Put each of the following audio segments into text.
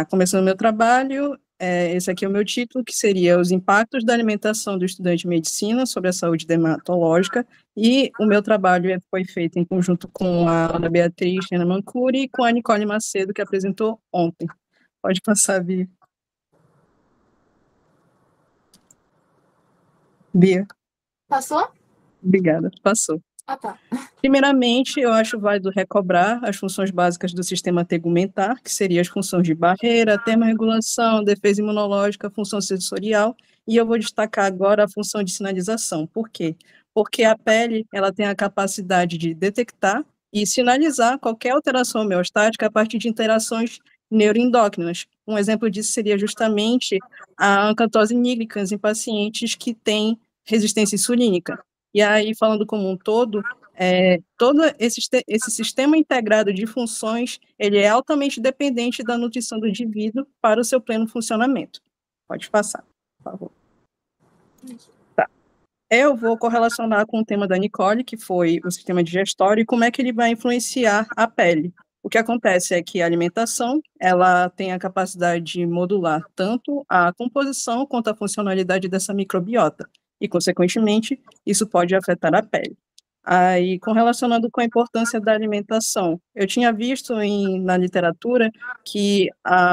Começando meu trabalho, esse aqui é o meu título, que seria Os Impactos da Alimentação do Estudante de Medicina sobre a Saúde Dermatológica, e o meu trabalho foi feito em conjunto com a Ana Beatriz Rena Mancuri e com a Nicole Macedo, que apresentou ontem. Pode passar, Bia. Bia, Passou? obrigada, passou. Ah, tá. Primeiramente, eu acho válido recobrar as funções básicas do sistema tegumentar, que seriam as funções de barreira, termorregulação, defesa imunológica, função sensorial, e eu vou destacar agora a função de sinalização. Por quê? Porque a pele ela tem a capacidade de detectar e sinalizar qualquer alteração homeostática a partir de interações neuroendócrinas. Um exemplo disso seria justamente a acantose nigricans em pacientes que têm resistência insulínica. E aí, falando como um todo, todo esse sistema integrado de funções, ele é altamente dependente da nutrição do indivíduo para o seu pleno funcionamento. Pode passar, por favor. Tá. Eu vou correlacionar com o tema da Nicole, que foi o sistema digestório, e como é que ele vai influenciar a pele. O que acontece é que a alimentação, ela tem a capacidade de modular tanto a composição quanto a funcionalidade dessa microbiota, e, consequentemente, isso pode afetar a pele. Aí, relacionando com a importância da alimentação, eu tinha visto na literatura que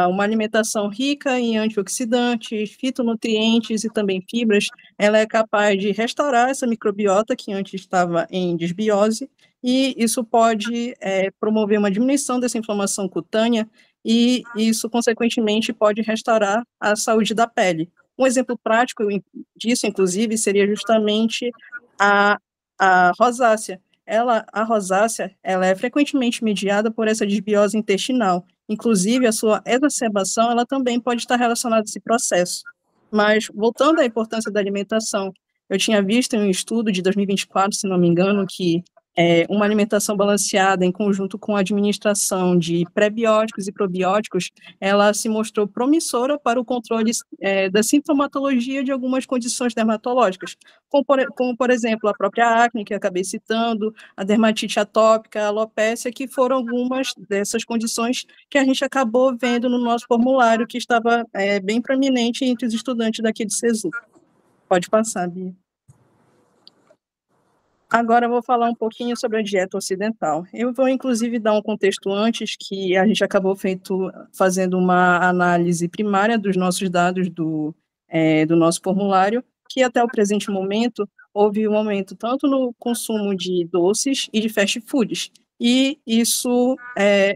uma alimentação rica em antioxidantes, fitonutrientes e também fibras, ela é capaz de restaurar essa microbiota que antes estava em desbiose, e isso pode promover uma diminuição dessa inflamação cutânea, e isso, consequentemente, pode restaurar a saúde da pele. Um exemplo prático disso, inclusive, seria justamente a a rosácea. A rosácea, ela é frequentemente mediada por essa desbiose intestinal. Inclusive, a sua exacerbação, ela também pode estar relacionada a esse processo. Mas, voltando à importância da alimentação, eu tinha visto em um estudo de 2024, se não me engano, que uma alimentação balanceada em conjunto com a administração de prebióticos e probióticos, ela se mostrou promissora para o controle da sintomatologia de algumas condições dermatológicas, como, por exemplo, a própria acne, que eu acabei citando, a dermatite atópica, a alopécia, que foram algumas dessas condições que a gente acabou vendo no nosso formulário, que estava bem proeminente entre os estudantes daqui de SESU. Pode passar, Bia. Agora eu vou falar um pouquinho sobre a dieta ocidental. Eu vou, inclusive, dar um contexto antes, que a gente acabou fazendo uma análise primária dos nossos dados do nosso formulário, que até o presente momento houve um aumento tanto no consumo de doces e de fast foods, e isso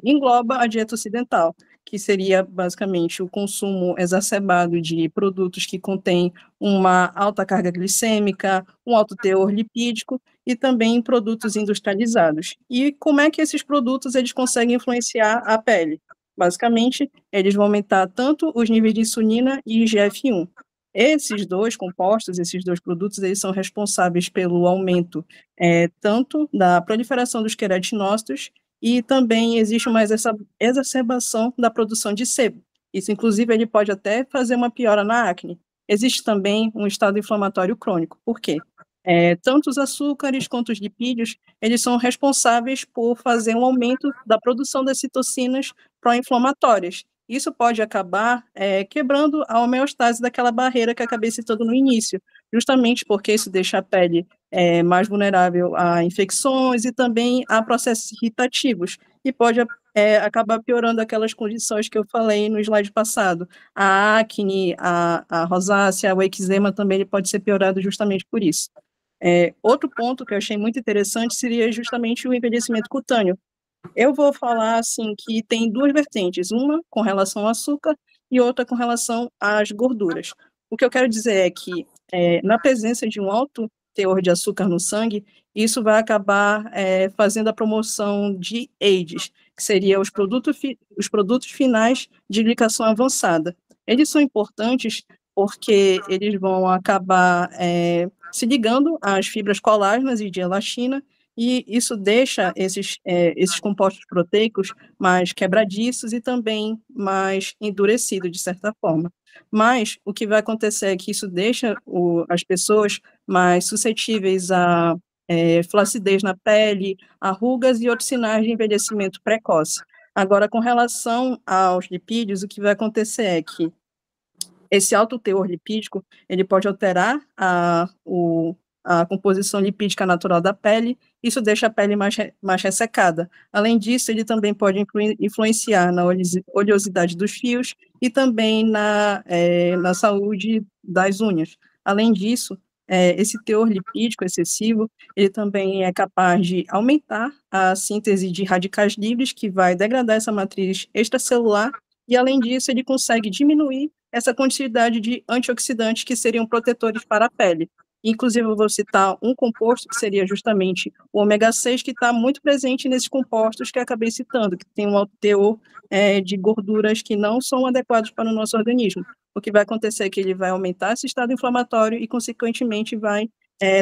engloba a dieta ocidental, que seria basicamente o consumo exacerbado de produtos que contêm uma alta carga glicêmica, um alto teor lipídico, e também em produtos industrializados. E como é que esses produtos eles conseguem influenciar a pele? Basicamente, eles vão aumentar tanto os níveis de insulina e IGF-1. Esses dois compostos, esses dois produtos, eles são responsáveis pelo aumento tanto da proliferação dos queratinócitos, e também existe mais essa exacerbação da produção de sebo. Isso, inclusive, ele pode até fazer uma piora na acne. Existe também um estado inflamatório crônico. Por quê? Tanto os açúcares quanto os lipídios, eles são responsáveis por fazer um aumento da produção das citocinas pró-inflamatórias. Isso pode acabar quebrando a homeostase daquela barreira que eu acabei citando no início, justamente porque isso deixa a pele mais vulnerável a infecções e também a processos irritativos, e pode acabar piorando aquelas condições que eu falei no slide passado. A acne, a rosácea, o eczema também ele pode ser piorado justamente por isso. Outro ponto que eu achei muito interessante seria justamente o envelhecimento cutâneo. Eu vou falar assim que tem duas vertentes, uma com relação ao açúcar e outra com relação às gorduras. O que eu quero dizer é que na presença de um alto teor de açúcar no sangue, isso vai acabar fazendo a promoção de AIDS, que seria os produtos finais de glicação avançada. Eles são importantes porque eles vão acabar se ligando às fibras colágenas e de elastina, e isso deixa esses compostos proteicos mais quebradiços e também mais endurecidos, de certa forma. Mas o que vai acontecer é que isso deixa as pessoas mais suscetíveis a flacidez na pele, a rugas e outros sinais de envelhecimento precoce. Agora, com relação aos lipídios, o que vai acontecer é que esse alto teor lipídico, ele pode alterar a composição lipídica natural da pele, isso deixa a pele mais ressecada. Além disso, ele também pode influenciar na oleosidade dos fios e também na saúde das unhas. Além disso, esse teor lipídico excessivo, ele também é capaz de aumentar a síntese de radicais livres, que vai degradar essa matriz extracelular, e além disso, ele consegue diminuir essa quantidade de antioxidantes que seriam protetores para a pele. Inclusive, eu vou citar um composto que seria justamente o ômega 6, que está muito presente nesses compostos que eu acabei citando, que tem um alto teor de gorduras que não são adequados para o nosso organismo. O que vai acontecer é que ele vai aumentar esse estado inflamatório e, consequentemente, vai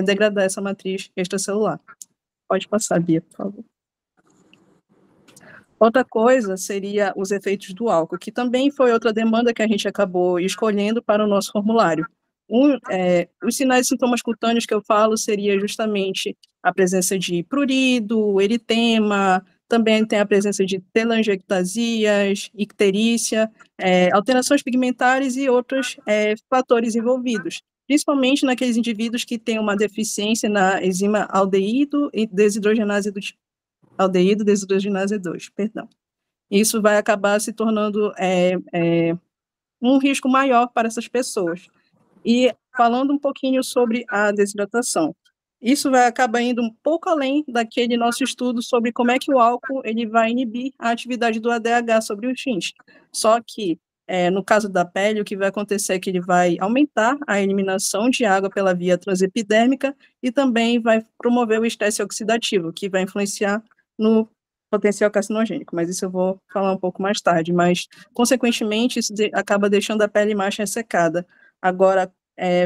degradar essa matriz extracelular. Pode passar, Bia, por favor. Outra coisa seria os efeitos do álcool, que também foi outra demanda que a gente acabou escolhendo para o nosso formulário. Os sinais e sintomas cutâneos que eu falo seria justamente a presença de prurido, eritema, também tem a presença de telangiectasias, icterícia, alterações pigmentares e outros fatores envolvidos, principalmente naqueles indivíduos que têm uma deficiência na enzima aldeído e desidrogenase do tipo aldeído desidrogenase 2, perdão. Isso vai acabar se tornando um risco maior para essas pessoas. E falando um pouquinho sobre a desidratação, isso vai acabar indo um pouco além daquele nosso estudo sobre como é que o álcool ele vai inibir a atividade do ADH sobre os rins. Só que, no caso da pele, o que vai acontecer é que ele vai aumentar a eliminação de água pela via transepidérmica e também vai promover o estresse oxidativo, que vai influenciar no potencial carcinogênico, mas isso eu vou falar um pouco mais tarde, mas, consequentemente, isso acaba deixando a pele mais ressecada. Agora,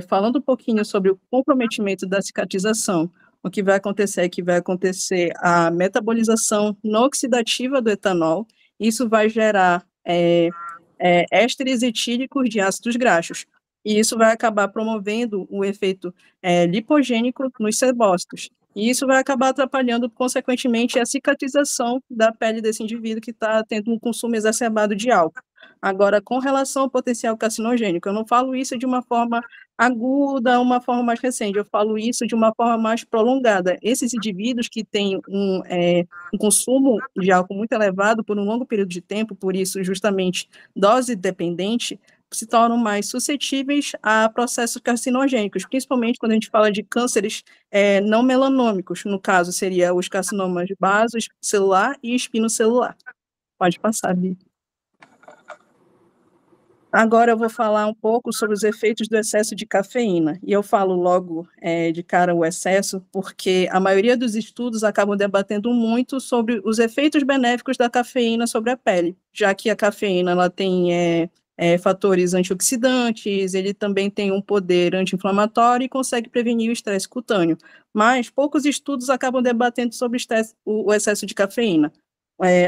falando um pouquinho sobre o comprometimento da cicatrização, o que vai acontecer é que vai acontecer a metabolização não oxidativa do etanol, isso vai gerar ésteres etílicos de ácidos graxos, e isso vai acabar promovendo um efeito lipogênico nos sebócitos, e isso vai acabar atrapalhando, consequentemente, a cicatrização da pele desse indivíduo que está tendo um consumo exacerbado de álcool. Agora, com relação ao potencial carcinogênico, eu não falo isso de uma forma aguda, uma forma mais recente, eu falo isso de uma forma mais prolongada. Esses indivíduos que têm um consumo de álcool muito elevado por um longo período de tempo, por isso, justamente, dose dependente, se tornam mais suscetíveis a processos carcinogênicos, principalmente quando a gente fala de cânceres não melanômicos, no caso, seria os carcinomas de baso celular e espinocelular. Pode passar, Bia. Agora eu vou falar um pouco sobre os efeitos do excesso de cafeína, e eu falo logo de cara o excesso, porque a maioria dos estudos acabam debatendo muito sobre os efeitos benéficos da cafeína sobre a pele, já que a cafeína ela tem fatores antioxidantes, ele também tem um poder anti-inflamatório e consegue prevenir o estresse cutâneo, mas poucos estudos acabam debatendo sobre o excesso de cafeína.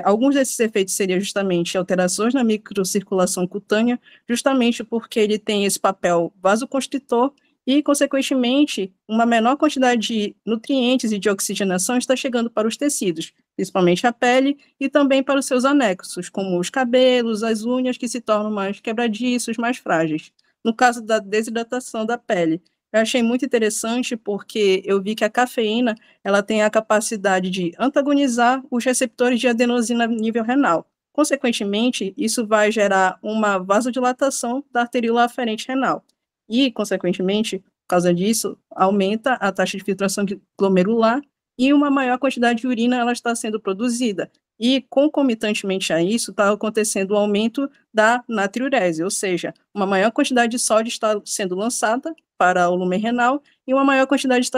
Alguns desses efeitos seriam justamente alterações na microcirculação cutânea, justamente porque ele tem esse papel vasoconstritor e, consequentemente, uma menor quantidade de nutrientes e de oxigenação está chegando para os tecidos, principalmente a pele e também para os seus anexos, como os cabelos, as unhas, que se tornam mais quebradiços, mais frágeis. No caso da desidratação da pele, eu achei muito interessante porque eu vi que a cafeína ela tem a capacidade de antagonizar os receptores de adenosina a nível renal. Consequentemente, isso vai gerar uma vasodilatação da arteríola aferente renal. E, consequentemente, por causa disso, aumenta a taxa de filtração glomerular e uma maior quantidade de urina ela está sendo produzida. E, concomitantemente a isso, está acontecendo o aumento da natriurese, ou seja, uma maior quantidade de sódio está sendo lançada para o lumen renal e uma maior quantidade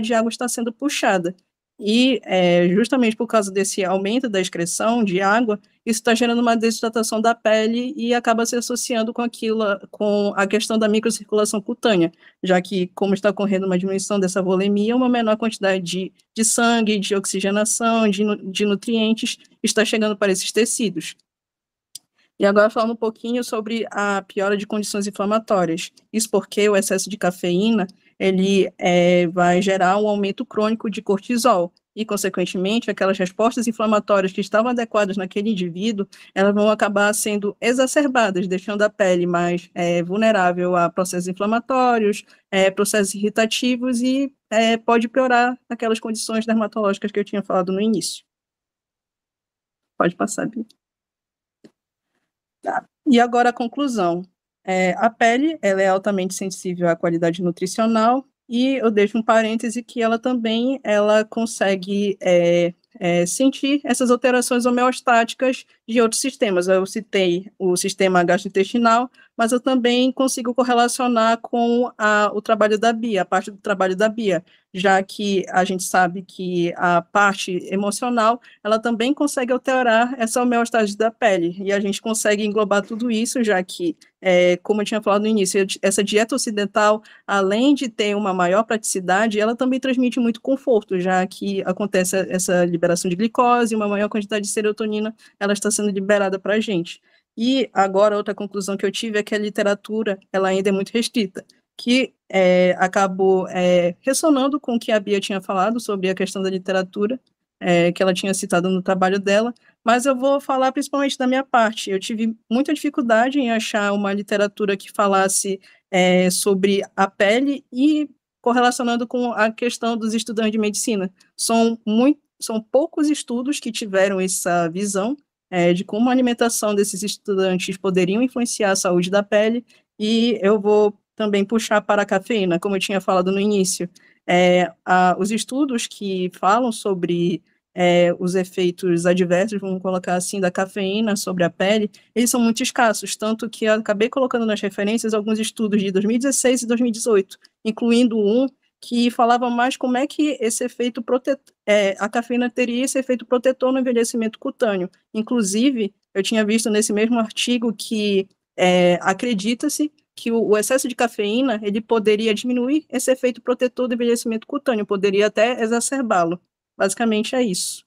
de água está sendo puxada. E, justamente por causa desse aumento da excreção de água, isso está gerando uma desidratação da pele e acaba se associando com a questão da microcirculação cutânea, já que, como está ocorrendo uma diminuição dessa volemia, uma menor quantidade de sangue, de oxigenação, de nutrientes está chegando para esses tecidos. E agora falando um pouquinho sobre a piora de condições inflamatórias. Isso porque o excesso de cafeína, ele vai gerar um aumento crônico de cortisol. e, consequentemente, aquelas respostas inflamatórias que estavam adequadas naquele indivíduo, elas vão acabar sendo exacerbadas, deixando a pele mais vulnerável a processos inflamatórios, processos irritativos e pode piorar aquelas condições dermatológicas que eu tinha falado no início. Pode passar, Bia. Tá. E agora a conclusão. A pele, ela é altamente sensível à qualidade nutricional e eu deixo um parêntese que ela consegue sentir essas alterações homeostáticas de outros sistemas. Eu citei o sistema gastrointestinal, mas eu também consigo correlacionar com o trabalho da Bia, a parte do trabalho da Bia, já que a gente sabe que a parte emocional, ela também consegue alterar essa homeostase da pele, e a gente consegue englobar tudo isso, já que, como eu tinha falado no início, essa dieta ocidental, além de ter uma maior praticidade, ela também transmite muito conforto, já que acontece essa liberação de glicose, uma maior quantidade de serotonina, ela está sendo liberada para a gente. E agora, outra conclusão que eu tive é que a literatura, ela ainda é muito restrita, que acabou ressonando com o que a Bia tinha falado sobre a questão da literatura, que ela tinha citado no trabalho dela, mas eu vou falar principalmente da minha parte. Eu tive muita dificuldade em achar uma literatura que falasse sobre a pele e correlacionando com a questão dos estudantes de medicina. São poucos estudos que tiveram essa visão de como a alimentação desses estudantes poderiam influenciar a saúde da pele, e eu vou também puxar para a cafeína, como eu tinha falado no início. Os estudos que falam sobre os efeitos adversos, vamos colocar assim, da cafeína sobre a pele, eles são muito escassos, tanto que eu acabei colocando nas referências alguns estudos de 2016 e 2018, incluindo um que falava mais como é que esse efeito a cafeína teria esse efeito protetor no envelhecimento cutâneo. Inclusive, eu tinha visto nesse mesmo artigo que acredita-se que o excesso de cafeína ele poderia diminuir esse efeito protetor do envelhecimento cutâneo, poderia até exacerbá-lo. Basicamente é isso.